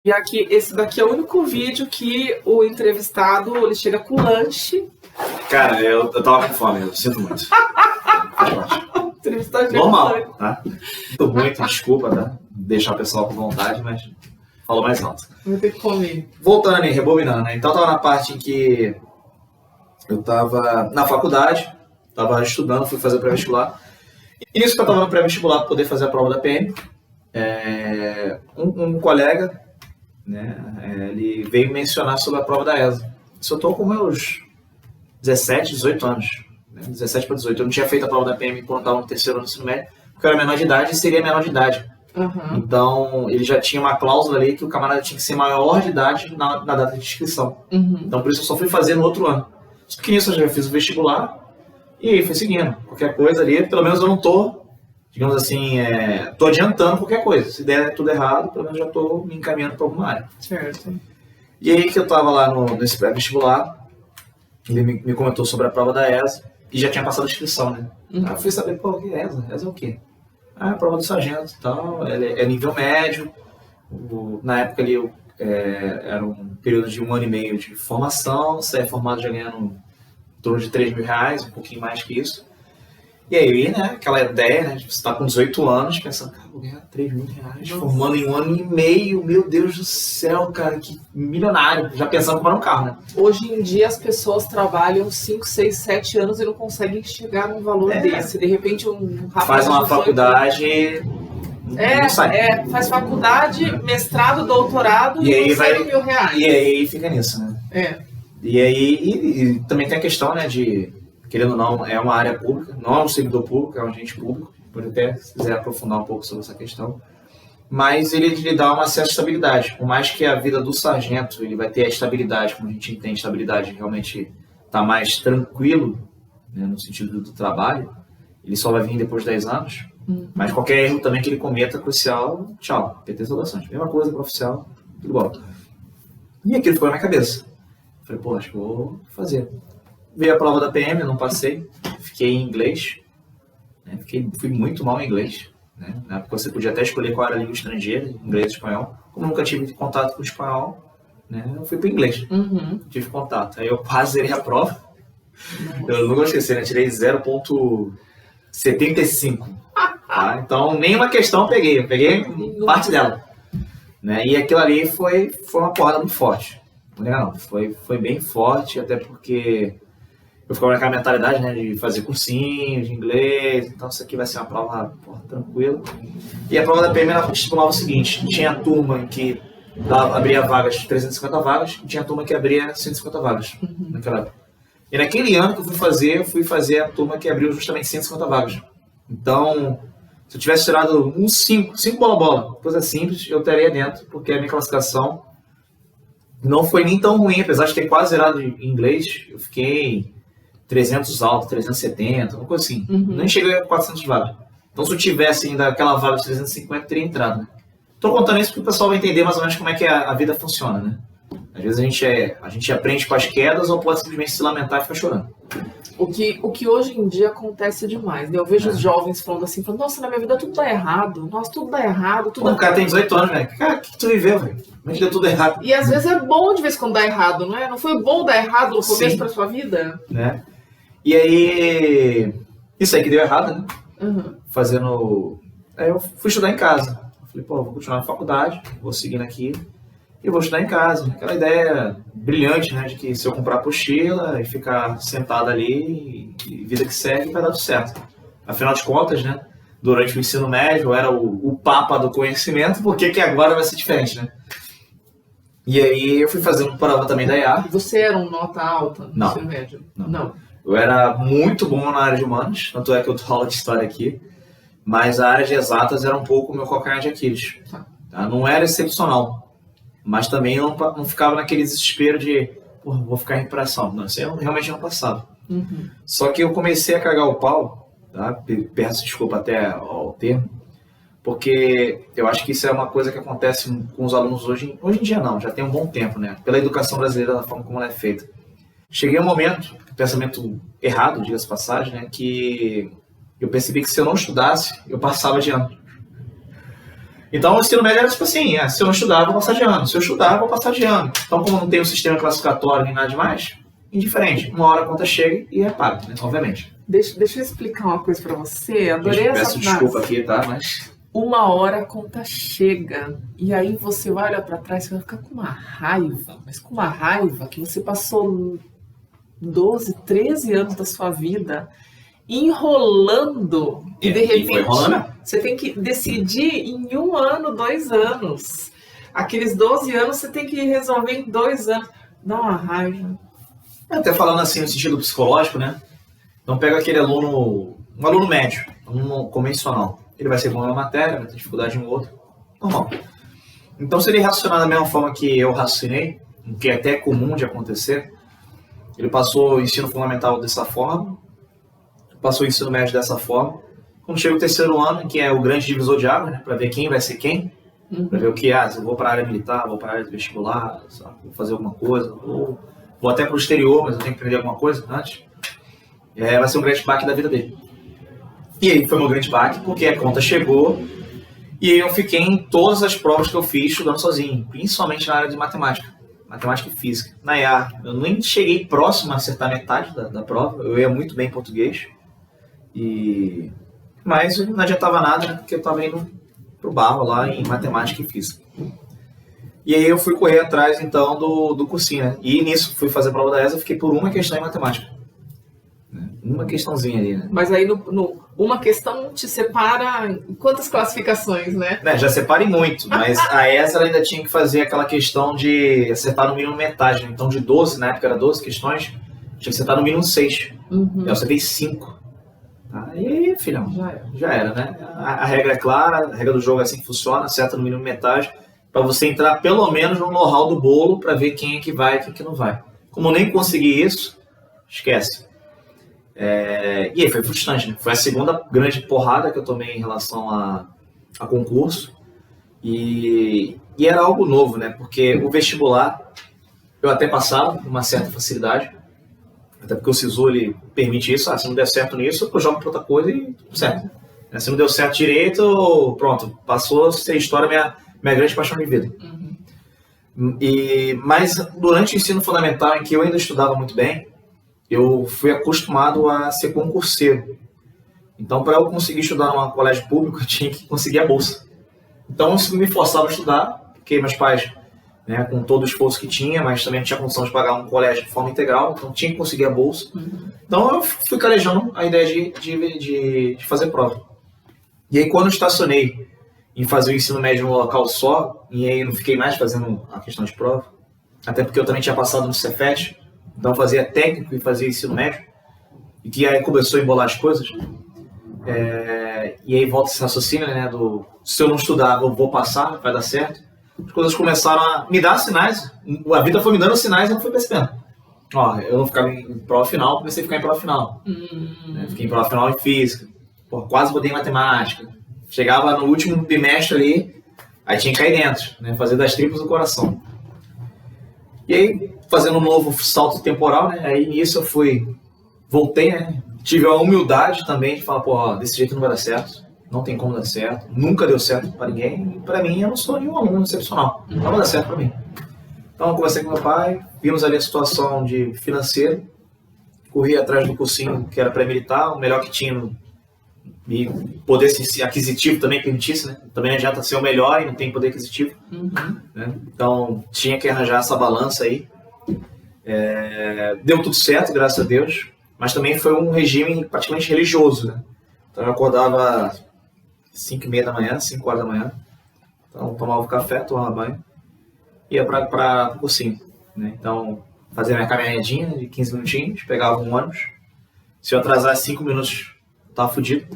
E aqui, esse daqui é o único vídeo que o entrevistado, ele chega com lanche. Cara, eu tava com fome, eu sinto muito. Normal, tá? Sinto muito, desculpa, tá? Deixar o pessoal com vontade, mas falou mais alto. Vou ter que comer. Voltando ali, rebobinando, né? Então eu tava na parte em que eu tava na faculdade, tava estudando, fui fazer pré-vestibular. E nisso que eu tava no pré-vestibular para poder fazer a prova da PM, um colega, né, ele veio mencionar sobre a prova da ESA. Isso eu tô com meus 17, 18 anos. Né? 17 para 18. Eu não tinha feito a prova da PM quando estava no terceiro ano do ensino médio, porque eu era menor de idade e seria menor de idade. Uhum. Então, ele já tinha uma cláusula ali que o camarada tinha que ser maior de idade na data de inscrição. Uhum. Então, por isso eu só fui fazer no outro ano. Só que nisso eu já fiz o vestibular e aí fui seguindo. Qualquer coisa ali, pelo menos eu não tô, digamos assim, tô adiantando qualquer coisa. Se der tudo errado, pelo menos já tô me encaminhando para alguma área. Certo. E aí que eu tava lá nesse pré-vestibular, ele me comentou sobre a prova da ESA e já tinha passado a inscrição, né? Uhum. Aí eu fui saber, pô, o que é ESA? ESA é o quê? A prova do sargento e tal, é nível médio. Na época ali era um período de 1 ano e meio de formação, você é formado já ganhando em torno de R$3.000, um pouquinho mais que isso. E aí, né, aquela ideia, né, de você estar com 18 anos, pensando, cara, vou ganhar R$3.000, formando em 1 ano e meio, meu Deus do céu, cara, que milionário, já pensando em comprar um carro, né? Hoje em dia as pessoas trabalham 5, 6, 7 anos e não conseguem chegar num valor desse. De repente um rapaz faz uma faculdade, não sai. Faz faculdade, mestrado, doutorado e não sai R$1.000. E aí fica nisso, né? E aí e também tem a questão, né, de, querendo ou não, é uma área pública, não é um servidor público, é um agente público, pode até, se quiser aprofundar um pouco sobre essa questão, mas ele lhe dá uma certa estabilidade, por mais que a vida do sargento, ele vai ter a estabilidade, como a gente entende estabilidade, realmente tá mais tranquilo, né, no sentido do trabalho, ele só vai vir depois de 10 anos, mas qualquer erro também que ele cometa crucial, tchau, PT saudações, mesma coisa para oficial, tudo igual. E aquilo ficou na minha cabeça. Falei, pô, acho que vou fazer. Veio a prova da PM, eu não passei, fiquei em inglês, né? Fui muito mal em inglês, né? Na época você podia até escolher qual era a língua estrangeira, inglês e espanhol. Como eu nunca tive contato com o espanhol, né? Eu fui para o inglês, tive contato. Aí eu quase zerei a prova, eu não vou esquecer, né? Tirei 0,75. Tá? Então nenhuma questão eu peguei parte dela. Né? E aquilo ali foi uma porrada muito forte. Não, foi bem forte, até porque eu ficava naquela mentalidade, né, de fazer cursinho de inglês, então isso aqui vai ser uma prova, porra, tranquila. E a prova da PM ela estipulava o seguinte, tinha a turma que abria vagas, 350 vagas, e tinha a turma que abria 150 vagas naquela época. E naquele ano que eu fui fazer a turma que abriu justamente 150 vagas. Então, se eu tivesse tirado uns 5 bola, coisa simples, eu estaria dentro, porque a minha classificação não foi nem tão ruim, apesar de ter quase zerado em inglês, eu fiquei 300 alto, 370, uma coisa assim. Nem cheguei a 400 vagas. Então se eu tivesse ainda aquela vaga de 350, teria entrado, né? Tô contando isso porque o pessoal vai entender mais ou menos como é que a vida funciona, né? Às vezes a gente aprende com as quedas ou pode simplesmente se lamentar e ficar chorando. O que hoje em dia acontece demais, né? Eu vejo os jovens falando assim, nossa, na minha vida tudo dá errado, nossa, tudo dá errado, tudo. O cara tem 18 anos, velho. Cara, o que tu viveu, velho? Como é que deu tudo errado? E às vezes é bom de vez quando dá errado, não é? Não foi bom dar errado no começo pra sua vida? Né? E aí, isso aí que deu errado, né? Fazendo... Aí eu fui estudar em casa. Falei, pô, vou continuar na faculdade, vou seguindo aqui e vou estudar em casa. Aquela ideia brilhante, né? De que se eu comprar apostila e ficar sentado ali, e vida que segue, vai dar tudo certo. Afinal de contas, né? Durante o ensino médio, eu era o papa do conhecimento, por que agora vai ser diferente, né? E aí eu fui fazendo prova também da IA. Você era um nota alta no ensino médio? Não. Eu era muito bom na área de humanos, tanto é que eu dou aula de história aqui, mas a área de exatas era um pouco o meu calcanhar de Aquiles. Tá? Não era excepcional, mas também eu não ficava naquele desespero de, porra, vou ficar em recuperação. Não, isso eu realmente não passava. Só que eu comecei a cagar o pau, tá? Peço desculpa até ao termo, porque eu acho que isso é uma coisa que acontece com os alunos hoje em dia não, já tem um bom tempo, né? Pela educação brasileira, da forma como ela é feita. Cheguei a um momento, pensamento errado, diga-se passagem, né, que eu percebi que se eu não estudasse, eu passava de ano. Então o ensino médio era tipo assim, se eu não estudar, eu vou passar de ano. Se eu estudar, eu vou passar de ano. Então, como não tem um sistema classificatório nem nada demais, indiferente. Uma hora a conta chega e é pago, né? Obviamente. Deixa eu explicar uma coisa pra você. Adorei essa frase. Peço desculpa aqui, tá? Mas... Uma hora a conta chega. E aí você vai olhar pra trás e vai ficar com uma raiva. Mas com uma raiva que você passou 12, 13 anos da sua vida enrolando. E de repente você tem que decidir em 1 ano, 2 anos. Aqueles 12 anos você tem que resolver em 2 anos. Dá uma raiva. Até falando assim no sentido psicológico, né? Então pega aquele aluno, um aluno médio, um aluno convencional. Ele vai ser bom na matéria, vai ter dificuldade em outro. Normal. Então se ele raciocinar da mesma forma que eu raciocinei, o que é até comum de acontecer, ele passou o ensino fundamental dessa forma, passou o ensino médio dessa forma. Quando chega o 3º ano, que é o grande divisor de águas, né? Para ver quem vai ser quem, para ver o que se eu vou para a área militar, vou para a área do vestibular, sabe? Vou fazer alguma coisa, ou vou até para o exterior, mas eu tenho que aprender alguma coisa antes. Vai ser um grande baque da vida dele. E aí foi um grande baque, porque a conta chegou e eu fiquei em todas as provas que eu fiz estudando sozinho, principalmente na área de matemática e física. Na IA, eu nem cheguei próximo a acertar metade da prova, eu ia muito bem em português, mas não adiantava nada, né, porque eu estava indo pro barro lá em matemática e física. E aí eu fui correr atrás, então, do cursinho, né? E nisso, fui fazer a prova da ESA, fiquei por uma questão em matemática. Uma questãozinha ali, né? Mas aí, uma questão te separa em quantas classificações, né? Já separa em muito, mas a ESA ela ainda tinha que fazer aquela questão de acertar no mínimo metade, né? Então, de 12, na época era 12 questões, tinha que acertar no mínimo 6. Eu acertei 5. Aí, filhão, já era, né? A regra é clara, a regra do jogo é assim que funciona, acerta no mínimo metade, para você entrar pelo menos no know-how do bolo para ver quem é que vai e quem é que não vai. Como eu nem consegui isso, esquece. E aí foi frustrante, né? Foi a segunda grande porrada que eu tomei em relação a concurso e era algo novo, né? Porque o vestibular eu até passava com uma certa facilidade, até porque o SISU ele permite isso. Se não der certo nisso, eu jogo para outra coisa e tudo certo. Se não deu certo direito, pronto, passou a ser história minha grande paixão de vida. Mas durante o ensino fundamental, em que eu ainda estudava muito bem, eu fui acostumado a ser concurseiro. Então, para eu conseguir estudar num colégio público, eu tinha que conseguir a bolsa. Então, isso me forçava a estudar, porque meus pais, né, com todo o esforço que tinha, mas também não tinha condição de pagar um colégio de forma integral, então tinha que conseguir a bolsa. Então, eu fui calejando a ideia de fazer prova. E aí, quando eu estacionei em fazer o ensino médio num local só, e aí não fiquei mais fazendo a questão de prova, até porque eu também tinha passado no Cefet, então fazia técnico e fazia ensino médio, e que aí começou a embolar as coisas. E aí volta esse raciocínio, né, se eu não estudar, eu vou passar, vai dar certo. As coisas começaram a me dar sinais, a vida foi me dando sinais e eu não fui percebendo. Eu não ficava em prova final, comecei a ficar em prova final. Fiquei em prova final em física, quase rodei em matemática. Chegava no último bimestre ali, aí tinha que cair dentro, né, fazer das tripas do coração. E aí, fazendo um novo salto temporal, né, aí nisso eu voltei, né, tive a humildade também de falar, desse jeito não vai dar certo, não tem como dar certo, nunca deu certo para ninguém, e para mim eu não sou nenhum aluno excepcional, não vai dar certo para mim. Então eu conversei com meu pai, vimos ali a situação de financeiro, corri atrás do cursinho que era pré-militar, o melhor que tinha, e poder aquisitivo também permitisse, né? Também não adianta ser o melhor e não tem poder aquisitivo. Né? Então tinha que arranjar essa balança aí. Deu tudo certo, graças a Deus, mas também foi um regime praticamente religioso, né? Então eu acordava 5h30 da manhã, 5 horas da manhã, então tomava café, tomava banho, ia para o cursinho, né? Então fazia minha caminhadinha de 15 minutinhos, pegava um ônibus, se eu atrasasse 5 minutos tava fudido.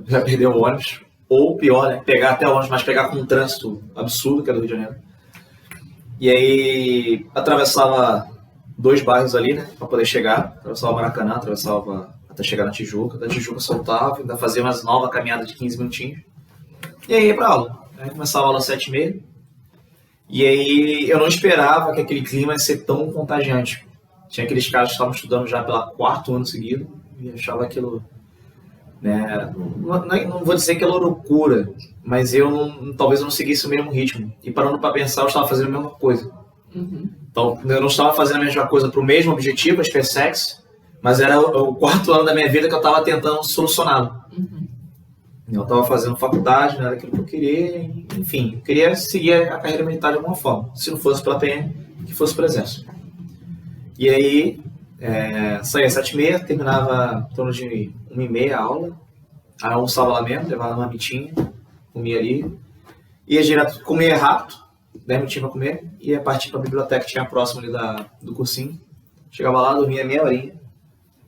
Já perdeu o ônibus. Ou pior, né? Pegar até o ônibus, mas pegar com um trânsito absurdo, que é do Rio de Janeiro. E aí atravessava 2 bairros ali, né? Pra poder chegar. Atravessava o Maracanã, atravessava até chegar na Tijuca. Da Tijuca soltava, ainda fazia mais nova caminhada de 15 minutinhos. E aí ia pra aula. Aí começava a aula às 7h30. E aí eu não esperava que aquele clima ia ser tão contagiante. Tinha aqueles caras que estavam estudando já pela 4º ano seguido. E achava aquilo né? Não vou dizer que é loucura, mas talvez eu não seguisse o mesmo ritmo. E parando para pensar, eu estava fazendo a mesma coisa. Então, eu não estava fazendo a mesma coisa para o mesmo objetivo, a SpaceX, mas era o 4º ano da minha vida que eu estava tentando solucioná-lo. Eu estava fazendo faculdade, não era aquilo que eu queria, enfim, eu queria seguir a carreira militar de alguma forma. Se não fosse pela PM, que fosse pelo Exército. E aí, saía às 7h30, terminava em torno de 1h30 a aula, aí almoçava lá mesmo, levava uma mitinha, comia ali, ia direto, comia rápido, 10 minutinhos para comer, ia partir para a biblioteca que tinha próximo ali do cursinho, chegava lá, dormia meia horinha,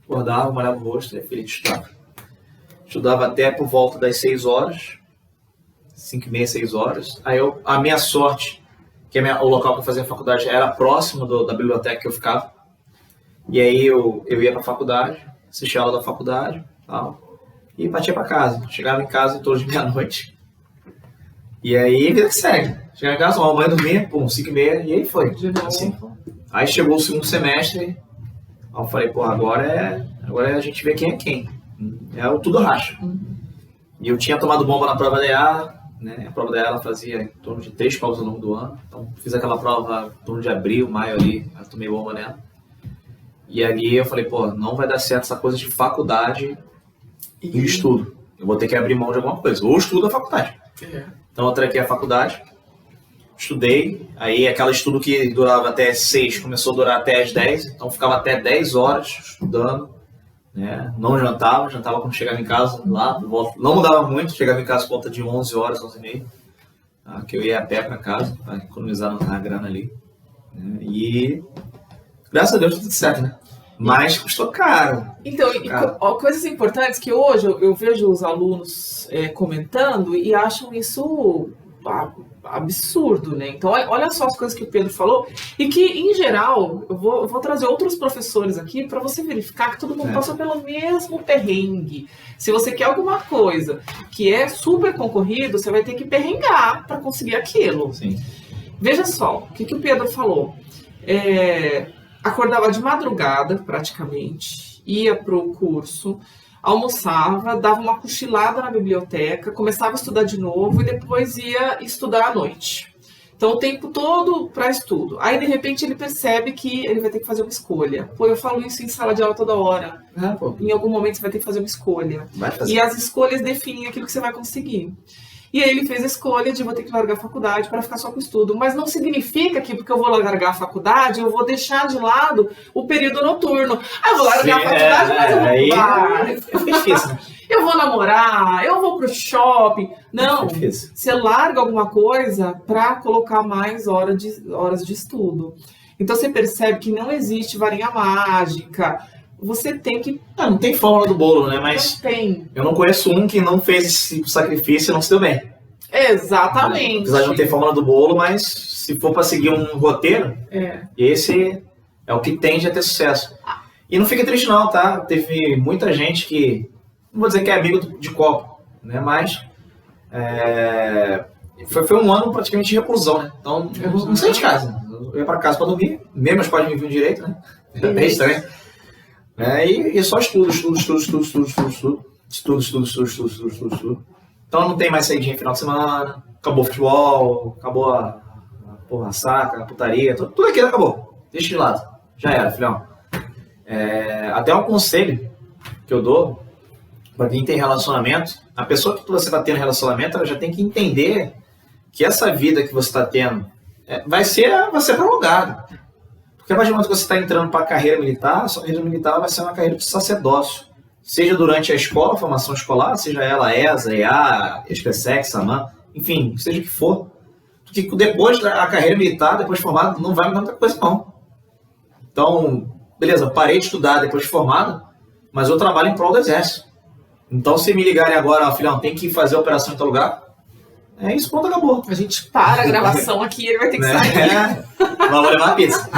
acordava, molhava o rosto, e a filha estudava. Estudava até por volta das 6 horas, 5h30, 6 horas. Aí a minha sorte, que o local que eu fazia a faculdade era próximo da biblioteca que eu ficava. E aí eu ia para a faculdade, assistia a aula da faculdade, tal, e partia para casa. Chegava em casa em torno de meia-noite. E aí, vida que segue. Chegava em casa, tomava banho, dormia, 5h30, e aí foi. Assim. Aí chegou o 2º semestre, aí eu falei, pô, agora a gente vê quem é quem. Tudo racha. E eu tinha tomado bomba na prova da EA, né? A prova da EA ela fazia em torno de 3 provas ao longo do ano. Então fiz aquela prova em torno de abril, maio ali, eu tomei bomba nela. E ali eu falei, pô, não vai dar certo essa coisa de faculdade e estudo. Eu vou ter que abrir mão de alguma coisa. Ou estudo ou faculdade. Então eu tranquei a faculdade, estudei, aí aquele estudo que durava até 6 começou a durar até as 10, então ficava até 10 horas estudando. Né? Não jantava quando chegava em casa, lá por volta, não mudava muito, chegava em casa por volta de 11 horas, 11h30, que eu ia a pé para casa, para economizar na grana ali, né? E graças a Deus tudo certo, né? Mas custou caro. Então, coisas importantes que hoje eu vejo os alunos comentando e acham isso absurdo, né? Então, olha só as coisas que o Pedro falou e que, em geral, eu vou trazer outros professores aqui para você verificar que todo mundo passa pelo mesmo perrengue. Se você quer alguma coisa que é super concorrido, você vai ter que perrengar para conseguir aquilo. Sim. Veja só, o que o Pedro falou. Acordava de madrugada, praticamente, ia para o curso, almoçava, dava uma cochilada na biblioteca, começava a estudar de novo e depois ia estudar à noite. Então, o tempo todo para estudo. Aí, de repente, ele percebe que ele vai ter que fazer uma escolha. Pô, eu falo isso em sala de aula toda hora. Em algum momento, você vai ter que fazer uma escolha. E as escolhas definem aquilo que você vai conseguir. E aí ele fez a escolha de vou ter que largar a faculdade para ficar só com o estudo. Mas não significa que porque eu vou largar a faculdade, eu vou deixar de lado o período noturno. Eu vou largar a faculdade, mas eu vou pro bar. Eu vou namorar, eu vou pro shopping. Não, você larga alguma coisa para colocar mais horas de estudo. Então você percebe que não existe varinha mágica. Você tem que... Não tem fórmula do bolo, né? Mas não tem. Eu não conheço um que não fez esse sacrifício e não se deu bem. Exatamente. Apesar de não ter fórmula do bolo, mas se for para seguir um roteiro, esse é o que tende a ter sucesso. E não fica triste não, tá? Teve muita gente que, não vou dizer que é amigo de copo, né? Mas foi um ano praticamente de reclusão, né? Então, eu não saí de casa. Eu ia para casa para dormir, mesmo meus pais me viam direito, né? É estranho. E só estudo. Então não tem mais saidinha final de semana, acabou o futebol, acabou a saca, a putaria, tudo aquilo acabou. Deixa de lado, já era, filhão. Até um conselho que eu dou para quem tem relacionamento, a pessoa que você está tendo relacionamento, ela já tem que entender que essa vida que você está tendo vai ser prolongada. Porque a partir do momento que você está entrando para a carreira militar, a sua carreira militar vai ser uma carreira de sacerdócio. Seja durante a escola, a formação escolar, seja ela ESA, EA, SpaceX, SAMAN, enfim, seja o que for. Porque depois da carreira militar, depois de formado, não vai mudar muita coisa não. Então, beleza, parei de estudar depois de formado, mas eu trabalho em prol do exército. Então, se me ligarem agora, filhão, tem que fazer a operação em tal lugar, é isso, pronto, acabou. A gente para a gravação aqui e ele vai ter que sair. Vamos levar a pizza.